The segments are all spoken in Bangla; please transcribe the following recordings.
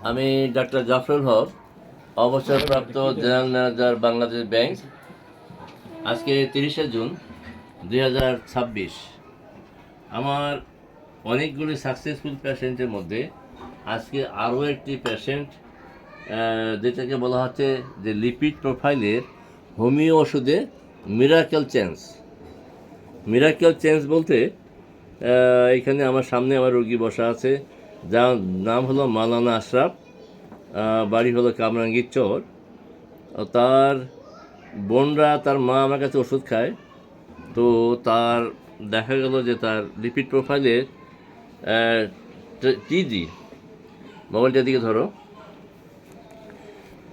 আমি ডাক্তার জাফরুল হক, অবসরপ্রাপ্ত জেনারেল ম্যানেজার বাংলাদেশ ব্যাংক। আজকে 30শে জুন 2026। আমার অনেকগুলি সাকসেসফুল পেশেন্টের মধ্যে আজকে আরও একটি পেশেন্ট, যেটাকে বলা হচ্ছে যে লিপিড প্রোফাইলের হোমিও ওষুধে মিরাকেল চেঞ্জ বলতে এখানে আমার সামনে আমার রোগী বসা আছে, যার নাম হলো মাওলানা আশরাফ, বাড়ি হলো কামরাঙ্গীর চর। তার বোনরা, তার মা আমার কাছে ওষুধ খায়। তো তার দেখা গেল যে তার লিপিড প্রোফাইলের টিজি, মোবাইলটার দিকে ধরো,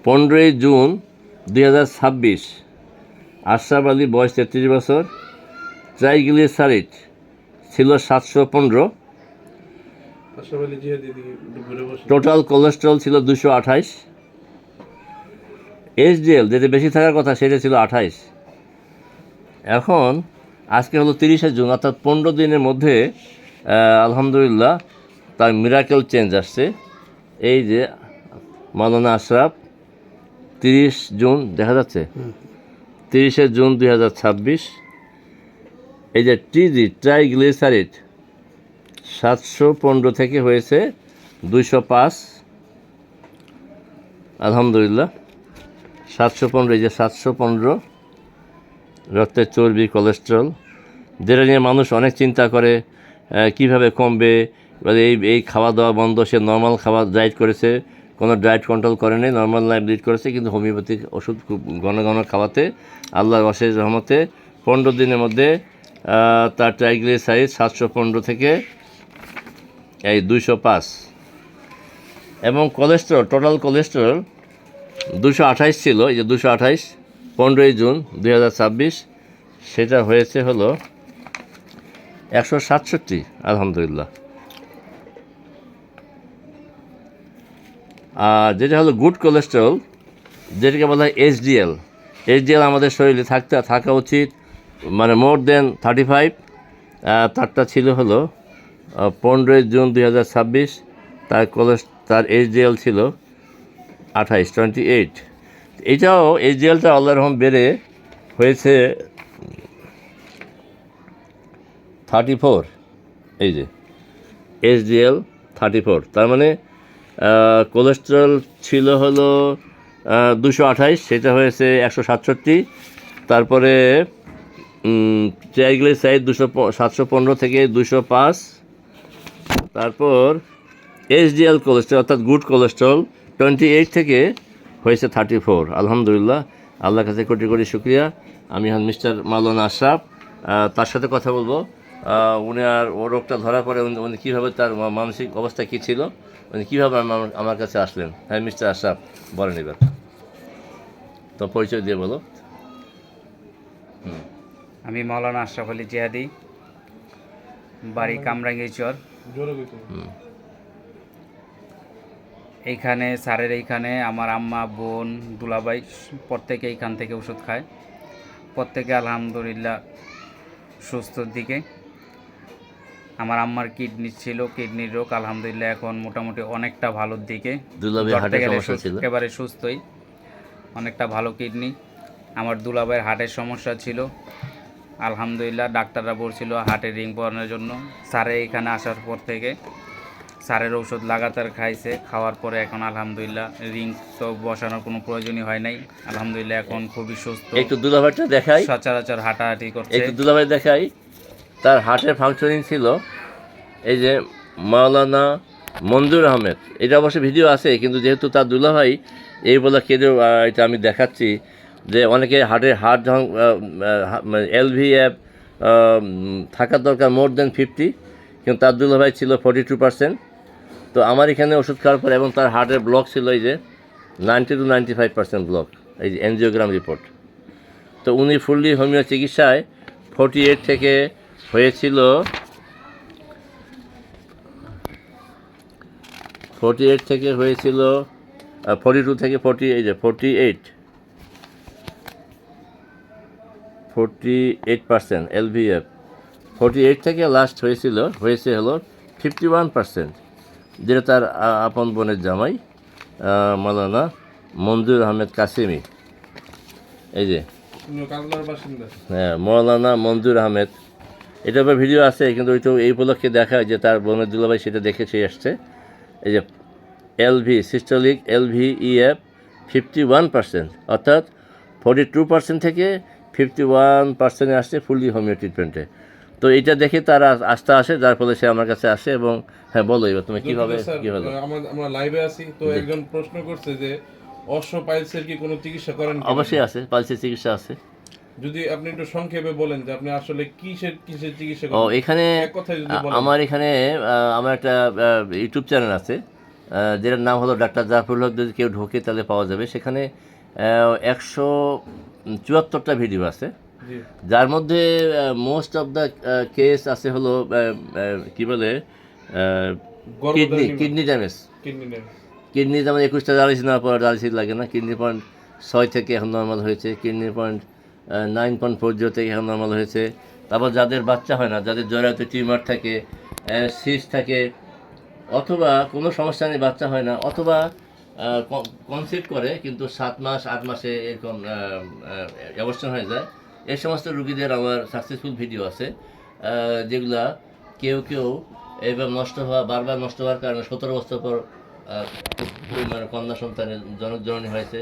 15ই জুন 2026, আশরাফ আলী, বয়স 33 বছর, ট্রাইগ্লিসারিড ছিল 715, টোটাল কোলেস্ট্রল ছিল 228, এইচডিএল যেটা বেশি থাকার কথা সেটা ছিল 28। এখন আজকে হলো 30শে জুন, অর্থাৎ 15 দিনের মধ্যে আলহামদুলিল্লাহ তার মিরাকেল চেঞ্জ আসছে। এই যে মাওলানা আশরাফ, 30 জুন দেখা যাচ্ছে, 30শে জুন 2026। এই যে টিজি ট্রাইগ্লিসারিড 715 থেকে হয়েছে 205, আলহামদুলিল্লাহ 715। এই যে 715 রক্তের চর্বি, কোলেস্ট্রল, যেটা নিয়ে মানুষ অনেক চিন্তা করে কিভাবে কমবে। এই খাওয়া দাওয়া বন্ধ, সে নর্মাল খাওয়া ডায়েট করেছে, কোনো ডায়েট কন্ট্রোল করে নেই, নর্মাল লাইফ লিড করেছে, কিন্তু হোমিওপ্যাথিক ওষুধ খুব ঘন ঘন খাওয়াতে আল্লাহর অশেষ রহমতে 15 দিনের মধ্যে তার ট্রাইগ্লিসারিড 715 থেকে এই 205, এবং কোলেস্ট্রল, টোটাল কোলেস্ট্রল 228 ছিল। এই যে 228, 15ই জুন 2026, সেটা হয়েছে হলো 167, আলহামদুলিল্লাহ। আর যেটা হলো গুড কোলেস্ট্রল, যেটাকে বলা হয় এইচডিএল আমাদের শরীরে থাকা উচিত, মানে মোর দেন 35। তারটা ছিল হলো 15ই জুন 2026, তার এইচডিএল ছিল 28। এটাও এইচডিএলটা আল্লাহর রহম বেড়ে হয়েছে 34। এই যে এইচডিএল 34, তার মানে কোলেস্ট্রল ছিল হলো 228, সেটা হয়েছে 167। তারপরে ট্রাইগ্লিসারিড 715 থেকে 205, তারপর এইচডিএল কোলেস্ট্রল অর্থাৎ গুড কোলেস্ট্রল 28 থেকে হয়েছে 34, আলহামদুলিল্লাহ। আল্লাহর কাছে কোটি কোটি শুক্রিয়া। আমি মিস্টার মাওলানা আশরাফ, তার সাথে কথা বলবো। উনি আর ও রোগটা ধরার পরে উনি কীভাবে, তার মানসিক অবস্থা কী ছিল, উনি কীভাবে আমার কাছে আসলেন। হ্যাঁ মিস্টার আশরাফ, বলেন এবার, তো পরিচয় দিয়ে বলো। আমি মাওলানা আশরাফ আলী জিহাদি, বাড়ি কামরাঙ্গীর চর। এইখানে স্যারের এইখানে আমার আম্মা, বোন, দুলাভাই প্রত্যেকে এইখান থেকে ওষুধ খায়। প্রত্যেকে আলহামদুলিল্লাহ সুস্থর দিকে। আমার আম্মার কিডনি ছিল, কিডনির রোগ, আলহামদুলিল্লাহ এখন মোটামুটি অনেকটা ভালোর দিকে, একেবারে সুস্থই, অনেকটা ভালো কিডনি। আমার দুলাভাইয়ের হার্টের সমস্যা ছিল, আলহামদুলিল্লাহ ডাক্তাররা বলছিল হার্টের রিং পরানোর জন্য। স্যারে এখানে আসার পর থেকে স্যারের ঔষধ লাগাতার খাইছে, খাওয়ার পরে এখন আলহামদুলিল্লাহ রিং তো বসানোর কোনো প্রয়োজনই হয় নাই, আলহামদুলিল্লাহ এখন খুবই সুস্থ। একটু দুলাভাইটা দেখাই, সচরাচর হাঁটাহাঁটি করছে। একটু দুলাভাই দেখাই, তার হার্টের ফাংশনিং ছিল। এই যে মাওলানা মঞ্জুর আহমেদ, এটা অবশ্য ভিডিও আছে, কিন্তু যেহেতু তার দুলাভাই এই বলে কেঁদেও, এটা আমি দেখাচ্ছি যে অনেকে হার্ট যখন এলভিএফ থাকার দরকার মোর দেন 50, কিন্তু তার দুলাভাই ছিল 42%। তো আমার এখানে ওষুধ খাওয়ার পর, এবং তার হার্টের ব্লক ছিল এই যে 90 to 95% ব্লক, এই যে এনজিওগ্রাম রিপোর্ট। তো উনি ফুললি হোমিও চিকিৎসায় 48 থেকে হয়েছিল 42 থেকে 40, এই যে 48% এলভিএফ, 48 থেকে লাস্ট হয়েছে হলো 51%, যেটা তার আপন বোনের জামাই। মাওলানা মঞ্জুর আহমেদ কাসেমি, এই যে হ্যাঁ মৌলানা মঞ্জুর আহমেদ, এটার উপর ভিডিও আছে, কিন্তু ওই তো এই উপলক্ষে দেখা যে তার বোনের দুলাভাই সেটা দেখে সে আসছে। এই যে এলভি সিস্টোলিক LVEF 51%, অর্থাৎ 42% থেকে 51% আসছে ফুললি হোমিও ট্রিটমেন্টে। তো এটা দেখে তার আস্থা আসে, যার ফলে সে আমার কাছে আসে। এবং হ্যাঁ বলো এবার তুমি কীভাবে কী হলো। আমরা লাইভে আছি, তো একজন প্রশ্ন করছে যে অশ্ব-পাইলসের কি কোনো চিকিৎসা করেন কিনা? অবশ্যই আছে, পালসের চিকিৎসা আছে। যদি আপনি একটু সংক্ষেপে বলেন যে আপনি আসলে কিসের চিকিৎসা ও করেন, এখানে এক কথায় যদি বলেন। আমার এখানে আমার একটা ইউটিউব চ্যানেল আছে, যেটার নাম হলো ডাক্তার জাফরুল হক। যদি কেউ ঢোকে তাহলে পাওয়া যাবে। সেখানে 174টা ভিডিও আছে, জি, যার মধ্যে মোস্ট অফ দ্য কেস আছে হলো কি বলে kidney damage. Kidney damage. Kidney যেমন 21টা ডায়ালিসিস নেওয়ার পর ডায়ালিসিস লাগে না, কিডনি পয়েন্ট 6 থেকে এখন নর্মাল হয়েছে, কিডনি পয়েন্ট 9.40 থেকে এখন নর্মাল হয়েছে। তারপর যাদের বাচ্চা হয় না, যাদের জরায়ুতে টিউমার থাকে, সিস্ট থাকে, অথবা কোনো সমস্যা নেই বাচ্চা হয় না, অথবা কনসিভ করে কিন্তু 7 মাস 8 মাসে এরকম অ্যাবর্শন হয়ে যায়, এই সমস্ত রুগীদের আমার সাকসেসফুল ভিডিও আছে, যেগুলা কেউ এবার নষ্ট হওয়া, বারবার নষ্ট হওয়ার কারণে 17 বছর পর মানে কন্যা সন্তানের জননী হয়েছে,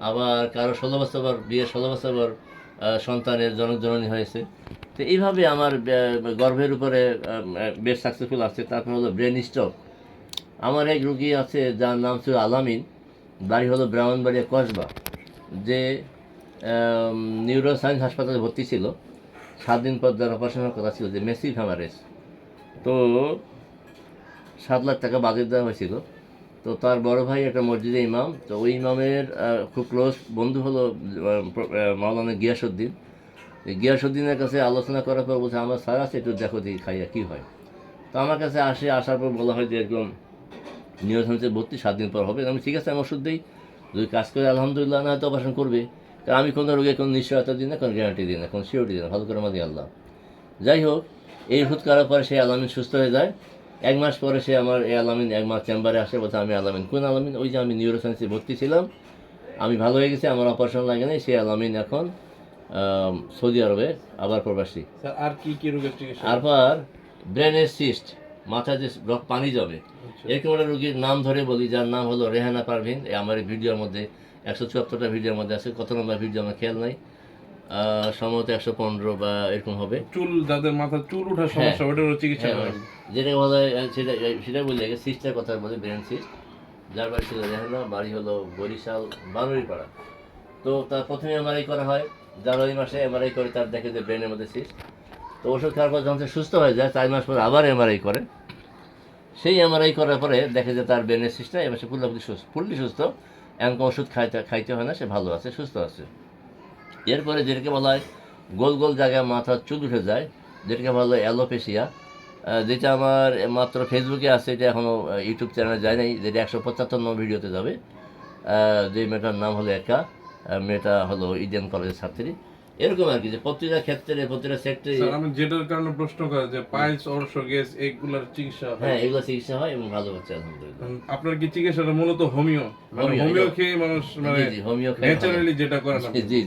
আবার কারো 16 বছর পর, বিয়ের 16 বছর পর সন্তানের জননী হয়েছে। তো এইভাবে আমার গর্ভের উপরে বেশ সাকসেসফুল আছে। তারপর হলো ব্রেন স্ট্রোক, আমার এক রুগী আছে যার নাম ছিল আলামিন, বাড়ি হলো ব্রাহ্মণবাড়িয়া কসবা, যে নিউরো সায়েন্স হাসপাতালে ভর্তি ছিল। 7 দিন পর যার অপারেশনের কথা ছিল, যে মেসিভ হ্যামারেজ, তো 7 লাখ টাকা বাজেট দেওয়া হয়েছিল। তো তার বড় ভাই একটা মসজিদে ইমাম, তো ওই ইমামের খুব ক্লোজ বন্ধু হলো মাওলানা গিয়াসউদ্দিন। গিয়াসউদ্দিনের কাছে আলোচনা করার পর বলছে আমার স্যার আছে, একটু দেখো দিই খাইয়া কী হয়। তো আমার কাছে আসার পর বলা হয় যে এরকম নিউরোসায়েন্সে ভর্তি, 7 দিন পর হবে। আমি ঠিক আছে, আমি ওষুধ দিই, যদি কাজ করে আলহামদুলিল্লাহ, না হয়তো অপারেশন করবে। কারণ আমি কোনো রোগের কোনো নিশ্চয়তা দিই না, কোনো গ্যারান্টি দিই না, কোনো সিওরিটি দিই না, ভালো করে মাদি আল্লাহ। যাই হোক, এই ওষুধ করার পরে সেই আলামিন সুস্থ হয়ে যায়। 1 মাস পরে সে আমার এই আলামিন 1 মাস চেম্বারে আসে, বলছে আমি আলামিন। কোন আলামিন? ওই যে আমি নিউরোসায়েন্সে ভর্তি ছিলাম, আমি ভালো হয়ে গেছি, আমার অপারেশন লাগে নাই, সেই আলামিন এখন সৌদি আরবে আবার প্রবাসী। স্যার আর কি কি রোগের চিকিৎসা? তারপর ব্রেনের সিস্ট, মাথায় যে পানি জমে, এরকম একটা রোগীর নাম ধরে বলি, যার নাম হলো রেহানা পারভিন। আমার এই ভিডিওর মধ্যে 174টা ভিডিওর মধ্যে আছে, কত নম্বর ভিডিও আমার খেয়াল নাই, সম্ভবত 115 বা এরকম হবে। চুল, যাদের মাথায় চুল ওঠার সমস্যা, ওটারও চিকিৎসা করেন? যেটা বলা হয় সেটা বলি আগে, সিস্টের কথা বলি, ব্রেন সিস্ট। যার বাড়ি ছিল রেহানা, বাড়ি হলো বরিশাল বানুড়িপাড়া। তো তার প্রথমে এমআরআই করা হয়, জানুয়ারি মাসে এমআরআই করে, তার দেখে যে ব্রেনের মধ্যে সিস্ট। তো ওষুধ খাওয়ার পর যখন সে সুস্থ হয়ে যায়, 4 মাস পর আবার এমআরআই করে। সেই এমআরআই করার পরে দেখে যে তার ব্রেনের সিস্টটা এবার সে ফুললি সুস্থ, এমন ওষুধ খাইতে হয় না, সে ভালো আছে, সুস্থ আছে। এরপরে যেটাকে বলা হয় গোল গোল জায়গায় মাথার চুল উঠে যায়, যেটাকে বলা হয় অ্যালোপেশিয়া, যেটা আমার মাত্র ফেসবুকে আছে, এটা এখনও ইউটিউব চ্যানেলে যায় নাই, যেটা 175 নম্বর ভিডিওতে যাবে। যে মেয়েটার নাম হলো একা, মেয়েটা হলো ইডেন কলেজের ছাত্রী। এরকম আর কি, যে প্রতিটা ক্ষেত্রে, প্রতিটা সেক্টরে। আমি যেটার কারণে প্রশ্ন করে যে পাইলস, অর্শ, গ্যাস, এগুলোর চিকিৎসা হয়? হ্যাঁ, এগুলো চিকিৎসা হয় এবং ভালো হচ্ছে আলহামদুলিল্লাহ। আপনার কি চিকিৎসাটা মূলত হোমিও, মানে হোমিও খেয়ে মানুষ, মানে জি হোমিও ন্যাচারালি যেটা করেন?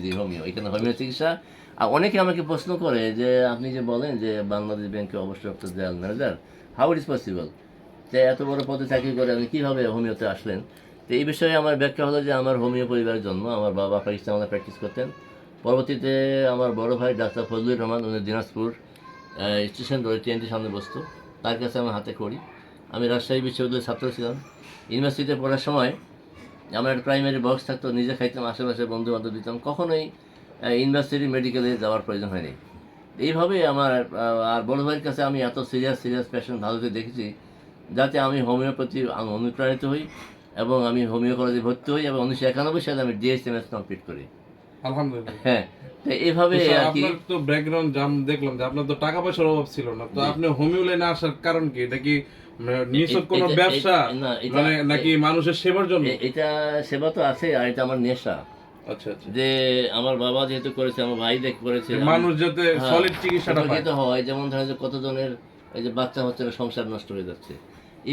জি হোমিও, এখানে হোমিও চিকিৎসা। আর অনেকে আমাকে প্রশ্ন করে যে আপনি যে বলেন যে বাংলাদেশ ব্যাংকে অবসরপ্রাপ্ত general manager, how it is possible, যে এত বড় পদে চাকরি করে আপনি কীভাবে হোমিওতে আসলেন? তো এই বিষয়ে আমার ব্যাখ্যা হলো যে আমার হোমিও পরিবারের জন্ম। আমার বাবা পাকিস্তানে প্র্যাকটিস করতেন, পরবর্তীতে আমার বড় ভাই ডাক্তার ফজলুর রহমান, উনি দিনাজপুর স্টেশন রোড TNT সামনে বসতো, তার কাছে আমার হাতে করি। আমি রাজশাহী বিশ্ববিদ্যালয়ের ছাত্র ছিলাম। ইউনিভার্সিটিতে পড়ার সময় আমার একটা প্রাইমারি বক্স থাকতো, নিজে খাইতাম, আশেপাশে বন্ধু বান্ধব দিতাম, কখনোই ইউনিভার্সিটি মেডিকেলে যাওয়ার প্রয়োজন হয়নি। এইভাবে আমার আর বড় ভাইয়ের কাছে আমি এত সিরিয়াস পেশেন্ট ভালোতে দেখেছি, যাতে আমি হোমিওপ্যাথি অনুপ্রাণিত হই এবং আমি হোমিও কলেজে ভর্তি হই এবং 1991 সালে আমি DSMS কমপ্লিট করি। আলহামদুলিল্লাহ। হ্যাঁ, তো এইভাবে আর কি। আপনার তো ব্যাকগ্রাউন্ড জাম দেখলাম যে আপনার তো টাকা পয়সার অভাব ছিল না, তো আপনি হোমিও লাইনে আসার কারণ কি? এটা কি নিছক কোনো ব্যবসা, মানে নাকি মানুষের সেবার জন্য? এটা সেবা তো আছে, আর এটা আমার নেশা। আচ্ছা আচ্ছা। যে আমার বাবা যেহেতু করেছে, আমার ভাই করেছে, মানুষ যাতে সলিড চিকিৎসাটা পায়। হয়, যেমন ধরেন যে কতজনের এই যে বাচ্চা হচ্ছে না, সংসার নষ্ট হয়ে যাচ্ছে,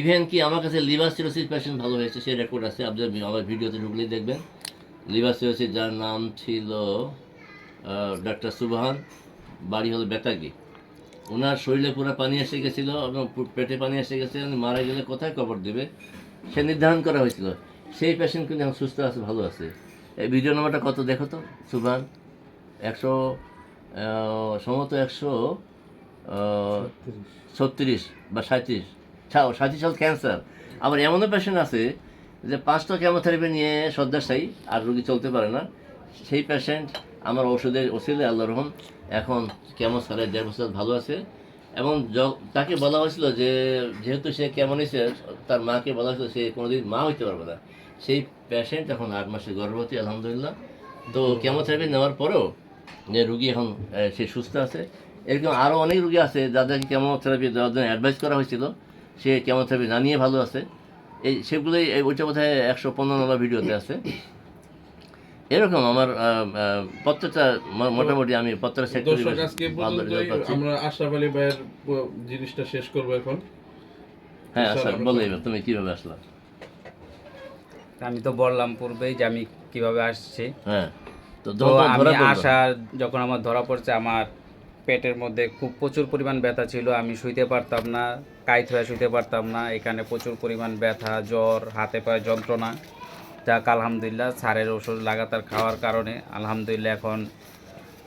ইভেন কি আমার কাছে লিভার সিরোসিস পেশেন্ট ভালো হয়েছে, সেই রেকর্ড আছে, আপনি আমার ভিডিওতে ঢুকলেই দেখবেন। লিভার সিরোসিস, যার নাম ছিল ডাক্তার সুবহান, বাড়ি হলো বেতাগি। ওনার শরীরে পুরো পানি এসে গেছিলো এবং পেটে পানি এসে গেছে, উনি মারা গেলে কোথায় কবর দেবে সে নির্ধারণ করা হয়েছিল। সেই পেশেন্ট কিন্তু এখন সুস্থ আছে, ভালো আছে। এই ভিডিও নাম্বারটা কত দেখো তো সুবহান? 136 বা 37 সাল ক্যান্সার। আবার এমনও পেশেন্ট আছে যে 5টা কেমোথেরাপি নিয়ে শয্যাশায়ী, আর রোগী চলতে পারে না। সেই পেশেন্ট আমার ওষুধের ওসিলে আল্লাহ রহম এখন কেমো সারে 1.5 বছর ভালো আছে। এবং তাকে বলা হয়েছিল যে যেহেতু সে কেমন হয়েছে, তার মাকে বলা হয়েছিল সে কোনোদিন মা হইতে পারবে না। সেই পেশেন্ট এখন 8 মাসের গর্ভবতী, আলহামদুলিল্লাহ। তো কেমোথেরাপি নেওয়ার পরেও যে রুগী এখন সে সুস্থ আছে। এরকম আরও অনেক রুগী আছে যাদেরকে কেমোথেরাপি দেওয়ার জন্য অ্যাডভাইস করা হয়েছিল, সে কেমোথেরাপি না নিয়ে ভালো আছে। সেগুলোই ওইটা বোধহয় 115 নম্বর ভিডিওতে আছে। এরকম আমার প্রত্যেকটা মোটামুটি আমি প্রত্যেকটা সেক্টরে দর্শক আজকে পর্যন্তই আমরা আশরাফ আলী ভাইয়ের জিনিসটা শেষ করব এখন। হ্যাঁ আচ্ছা, বলো এবার তুমি কিভাবে আসলা? আমি তো বললাম পূর্বেই যে আমি কিভাবে আসছি। হ্যাঁ, তো তো আমি যখন আমার ধরা পড়ছে, আমার পেটের মধ্যে খুব প্রচুর পরিমাণ ব্যথা ছিল। আমি শুইতে পারতাম না, কাইত হয়ে শুইতে পারতাম না। এখানে প্রচুর পরিমাণ ব্যথা, জ্বর, হাতে পায়ে যন্ত্রণা। যাক আলহামদুলিল্লাহ, স্যারের ওষুধ লাগাতার খাওয়ার কারণে আলহামদুলিল্লাহ এখন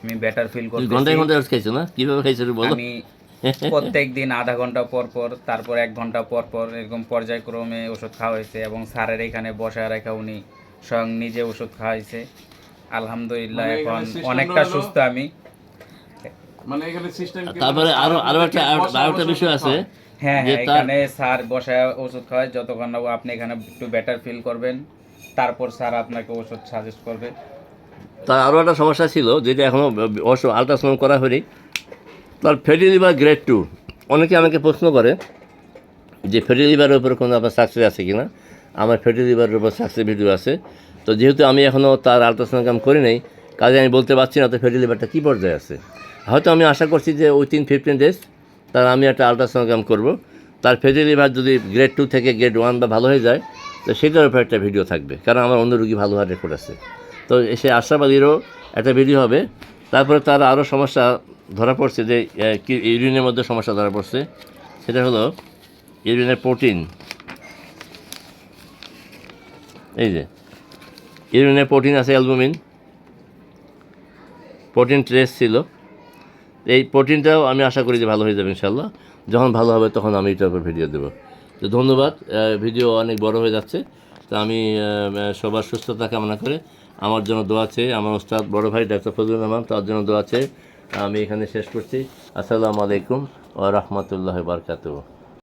আমি বেটার ফিল করতেছি। ঘন্টায় ঘন্টায় ওষুধ খাইছো না? কিভাবে খাইছো বলো? আমি প্রত্যেক দিন আধা ঘন্টা পর পর, তারপর 1 ঘন্টা পর পর এরকম পর্যায়ক্রমে ওষুধ খাওয়া হয়েছে। এবং স্যারের এখানে বসায় রাখা উনি স্বয়ং নিজে ওষুধ খাওয়াইছে। আলহামদুলিল্লাহ মানে এখন এখানে system অনেকটা হলো- সুস্থ আমি। মানে এখানে সিস্টেম তারপরে আরো একটা বিষয় আছে হ্যাঁ যে হ্যাঁ, এখানে স্যার বসায় ওষুধ খাওয়ায়। যতক্ষণ না আপনি এখানে একটু বেটার ফিল করবেন, তারপর স্যার আপনাকে ওষুধ সাজেস্ট করবে। তার আরও একটা সমস্যা ছিল, যেটা এখনও অবশ্য আলট্রাসাউন্ড করা হয়নি, তার ফ্যাটি লিভার গ্রেড 2। অনেকে আমাকে প্রশ্ন করে যে ফ্যাটি লিভারের উপরে কোনো আপনার সাকসেস আছে কি না। আমার ফ্যাটি লিভারের উপর সাকসেস ভিডিও আছে। তো যেহেতু আমি এখনও তার আলট্রাসাউন্ড কাম করি নাই, কাজে আমি বলতে পারছি না তো ফ্যাটি লিভারটা কী পর্যায়ে আছে। হয়তো আমি আশা করছি যে উইথিন 15 ডেজ তার আমি একটা আলট্রাসাউন্ড কাম করব। তার ফ্যাটি লিভার যদি গ্রেড 2 থেকে গ্রেড 1 বা ভালো হয়ে যায়, তো সেটার উপর একটা ভিডিও থাকবে, কারণ আমার অন্য রুগী ভালো হওয়ার রেকর্ড আছে। তো সে আশরাফ আলীরও একটা ভিডিও হবে। তারপরে তার আরও সমস্যা ধরা পড়ছে, যে ইউরিনের মধ্যে সমস্যা ধরা পড়ছে। সেটা হলো ইউরিনের প্রোটিন। এই যে ইউরিনের প্রোটিন আছে, অ্যালবুমিন প্রোটিন ট্রেস ছিল। এই প্রোটিনটাও আমি আশা করি যে ভালো হয়ে যাবে ইনশাল্লাহ। যখন ভালো হবে তখন আমি এটার উপর ভিডিও দেবো। তো ধন্যবাদ। ভিডিও অনেক বড় হয়ে যাচ্ছে, তো আমি সবার সুস্থতা কামনা করে আমার জন্য দোয়া চেয়ে, আমার ওস্তাদ বড় ভাই ডাক্তার ফজলুর রহমান, তার জন্য দোয়া চেয়ে আমি এখানে শেষ করছি। আসসালামু আলাইকুম ওয়া রাহমাতুল্লাহি ওয়া বারাকাতুহু।